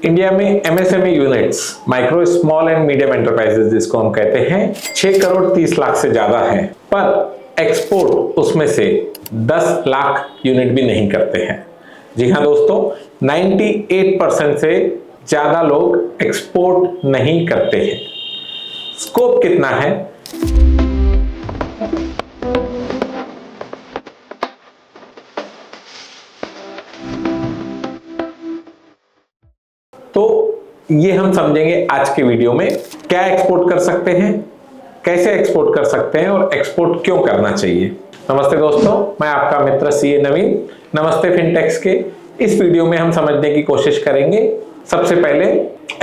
India में MSME units, micro small and medium enterprises जिसको हम कहते हैं, 6 करोड़ 30 लाख से ज्यादा है, पर एक्सपोर्ट उसमें से 10 लाख यूनिट भी नहीं करते हैं। जी हाँ दोस्तों, 98% से ज्यादा लोग एक्सपोर्ट नहीं करते हैं। स्कोप कितना है? तो ये हम समझेंगे आज के वीडियो में। क्या एक्सपोर्ट कर सकते हैं, कैसे एक्सपोर्ट कर सकते हैं और एक्सपोर्ट क्यों करना चाहिए। नमस्ते दोस्तों, मैं आपका मित्र सीए नवीन। नमस्ते फिनटेक्स के इस वीडियो में हम समझने की कोशिश करेंगे सबसे पहले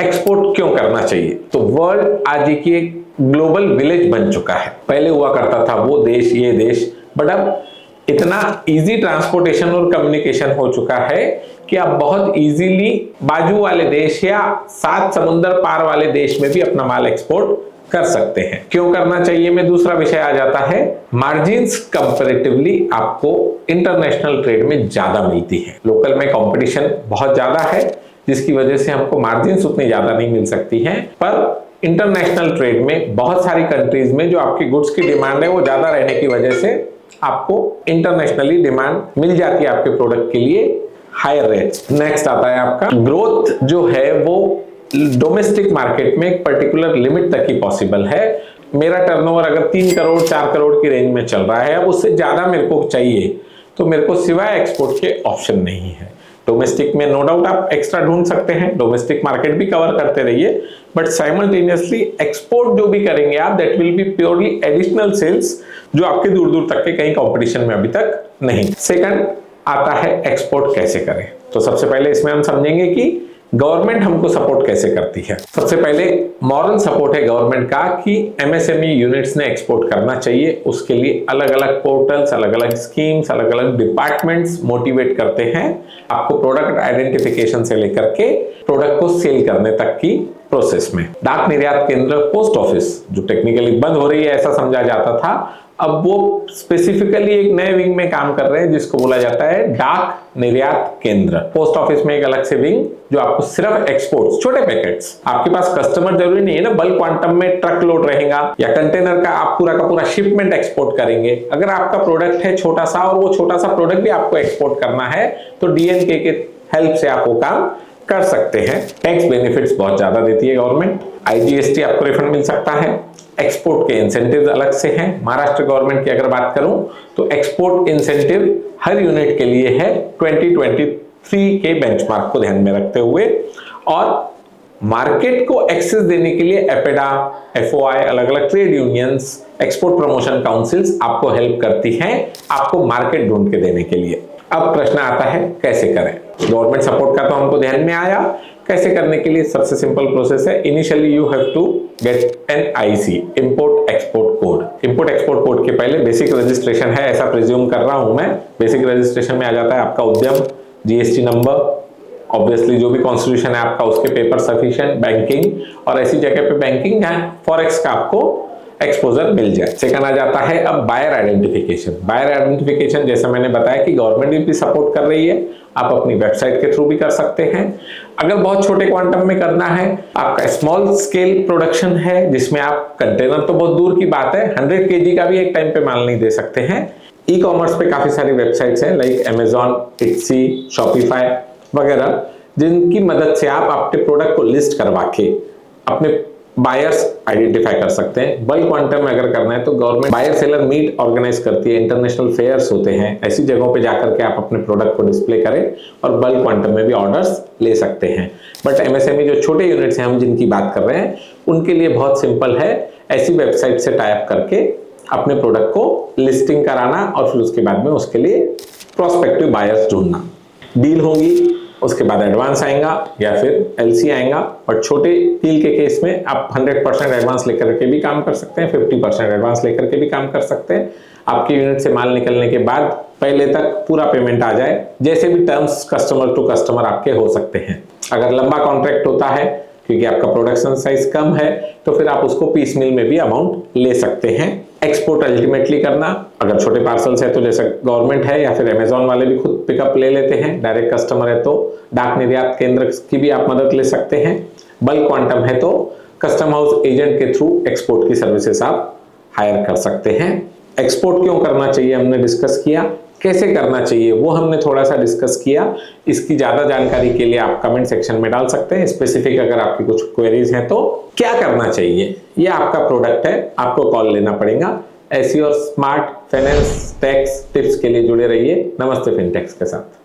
एक्सपोर्ट क्यों करना चाहिए। तो वर्ल्ड आज की एक ग्लोबल विलेज बन चुका है। पहले हुआ करता था वो देश ये देश, बट अब इतना इजी ट्रांसपोर्टेशन और कम्युनिकेशन हो चुका है कि आप बहुत इजीली बाजू वाले देश या 7 समुंदर पार वाले देश में भी अपना माल एक्सपोर्ट कर सकते हैं। क्यों करना चाहिए में दूसरा विषय आ जाता है, मार्जिन्स कंपैरेटिवली आपको इंटरनेशनल ट्रेड में ज्यादा मिलती है। लोकल में कंपटीशन बहुत ज्यादा है जिसकी वजह से हमको मार्जिन्स उतनी ज्यादा नहीं मिल सकती हैं, पर इंटरनेशनल ट्रेड में बहुत सारी कंट्रीज में जो आपकी गुड्स की डिमांड है वो ज्यादा रहने की वजह से आपको इंटरनेशनली डिमांड मिल जाती है आपके प्रोडक्ट के लिए हायर रेट। नेक्स्ट आता है आपका ग्रोथ जो है वो डोमेस्टिक मार्केट में एक पर्टिकुलर लिमिट तक ही पॉसिबल है। मेरा टर्नओवर अगर 3 करोड़ 4 करोड़ की रेंज में चल रहा है, अब उससे ज्यादा मेरे को चाहिए तो मेरे को सिवाय एक्सपोर्ट के ऑप्शन नहीं है। डोमेस्टिक में नो डाउट आप एक्स्ट्रा ढूंढ सकते हैं, डोमेस्टिक मार्केट भी कवर करते रहिए, बट साइमल्टेनियसली एक्सपोर्ट जो भी करेंगे आप, that will be purely additional sales जो आपके दूर दूर तक के कहीं कंपटीशन में अभी तक नहीं। सेकंड आता है एक्सपोर्ट कैसे करें। तो सबसे पहले इसमें हम समझेंगे कि गवर्नमेंट हमको सपोर्ट कैसे करती है। सबसे पहले मॉरल सपोर्ट है गवर्नमेंट का कि एमएसएमई यूनिट्स ने एक्सपोर्ट करना चाहिए। उसके लिए अलग अलग पोर्टल्स, अलग अलग स्कीम्स, अलग अलग डिपार्टमेंट्स मोटिवेट करते हैं आपको प्रोडक्ट आइडेंटिफिकेशन से लेकर के प्रोडक्ट को सेल करने तक की प्रोसेस में। डाक निर्यात केंद्र, पोस्ट ऑफिस जो टेक्निकली बंद हो रही है ऐसा समझा जाता था, अब वो स्पेसिफिकली एक नए विंग में काम कर रहे हैं जिसको बोला जाता है डाक निर्यात केंद्र। पोस्ट ऑफिस में एक अलग से विंग जो आपको सिर्फ एक्सपोर्ट्स, छोटे पैकेट्स, आपके पास कस्टमर जरूरी नहीं है ना, बल्क क्वांटम में ट्रक लोड रहेगा या कंटेनर का आप पूरा का पूरा शिपमेंट एक्सपोर्ट करेंगे। अगर आपका प्रोडक्ट है छोटा सा और वो छोटा सा प्रोडक्ट भी आपको एक्सपोर्ट करना है तो डीएनके के हेल्प से आप वो काम कर सकते हैं। टैक्स बेनिफिट्स बहुत ज्यादा देती है गवर्नमेंट, आईजीएसटी आपको रिफंड मिल सकता है। एक्सपोर्ट के इंसेंटिव्स अलग से हैं। महाराष्ट्र गवर्नमेंट की अगर बात करूं तो एक्सपोर्ट इंसेंटिव हर यूनिट के लिए है 2023 के बेंचमार्क को ध्यान में रखते हुए, और मार्केट को एक्सेस देने के लिए एपेडा, एफओआई, अलग अलग trade unions, export promotion councils आपको हेल्प करती हैं आपको मार्केट ढूंढ के देने के लिए। अब प्रश्न आता है कैसे करें। गवर्नमेंट सपोर्ट का तो हमको ध्यान में आया, कैसे करने के लिए सबसे सिंपल प्रोसेस है। Initially you have to get an IC, import export code. Import export code के पहले बेसिक रजिस्ट्रेशन है ऐसा प्रिज्यूम कर रहा हूं मैं। बेसिक रजिस्ट्रेशन में आ जाता है आपका उद्यम, जीएसटी नंबर, ऑब्वियसली जो भी कॉन्स्टिट्यूशन है आपका उसके पेपर सफिशिएंट, बैंकिंग और ऐसी जगह पे बैंकिंग जहां फॉरेक्स का आपको एक्सपोजर मिल जाए। सेकंड आ जाता है अब बायर आइडेंटिफिकेशन। बायर आइडेंटिफिकेशन जैसा मैंने बताया कि गवर्नमेंट भी सपोर्ट कर रही है, आप अपनी वेबसाइट के थ्रू भी कर सकते हैं। अगर बहुत छोटे क्वांटम में करना है, आपका स्मॉल स्केल प्रोडक्शन है जिसमें आप कंटेनर तो बहुत दूर की बात है, 100 केजी का भी एक टाइम पे माल नहीं दे सकते हैं। ई कॉमर्स पे काफी सारी वेबसाइट्स हैं लाइक अमेजॉन, इट्सी, शॉपिफाई वगैरह, जिनकी मदद से आप अपने प्रोडक्ट को लिस्ट करवा के अपने बायर्स आइडेंटिफाई कर सकते हैं। बल्क क्वांटम में अगर करना है तो government buyer seller meet organise करती है, इंटरनेशनल फेयर्स होते हैं, ऐसी जगहों पे जाकर के आप अपने प्रोडक्ट को डिस्प्ले करें और बल्क क्वांटम में भी ऑर्डर्स ले सकते हैं। बट एमएसएमई जो छोटे यूनिट्स हैं हम जिनकी बात कर रहे हैं उनके लिए बहुत सिंपल है, ऐसी वेबसाइट से टाई अप करके अपने प्रोडक्ट को लिस्टिंग कराना और फिर उसके बाद में उसके लिए प्रोस्पेक्टिव बायर्स ढूंढना। डील होगी, उसके बाद एडवांस आएगा या फिर एलसी आएगा। और छोटे डील के केस में आप 100% एडवांस लेकर के भी काम कर सकते हैं, 50% एडवांस लेकर के भी काम कर सकते हैं। आपके यूनिट से माल निकलने के बाद पहले तक पूरा पेमेंट आ जाए, जैसे भी टर्म्स कस्टमर टू कस्टमर आपके हो सकते हैं। अगर लंबा कॉन्ट्रैक्ट होता है क्योंकि आपका प्रोडक्शन साइज कम है तो फिर आप उसको पीस मिल में भी अमाउंट ले सकते हैं। एक्सपोर्ट अल्टीमेटली करना, अगर छोटे पार्सल्स है तो जैसे गवर्नमेंट है या फिर अमेजॉन वाले भी खुद पिकअप ले लेते हैं, डायरेक्ट कस्टमर है तो डाक निर्यात केंद्र की भी आप मदद ले सकते हैं, बल्क क्वांटम है तो कस्टम हाउस एजेंट के थ्रू एक्सपोर्ट की सर्विसेज आप हायर कर सकते हैं। एक्सपोर्ट क्यों करना चाहिए हमने डिस्कस किया, कैसे करना चाहिए वो हमने थोड़ा सा डिस्कस किया। इसकी ज्यादा जानकारी के लिए आप कमेंट सेक्शन में डाल सकते हैं, स्पेसिफिक अगर आपकी कुछ क्वेरीज हैं तो। क्या करना चाहिए, ये आपका प्रोडक्ट है, आपको कॉल लेना पड़ेगा। ऐसी और स्मार्ट फाइनेंस टैक्स टिप्स के लिए जुड़े रहिए। नमस्ते फिनटेक्स के साथ।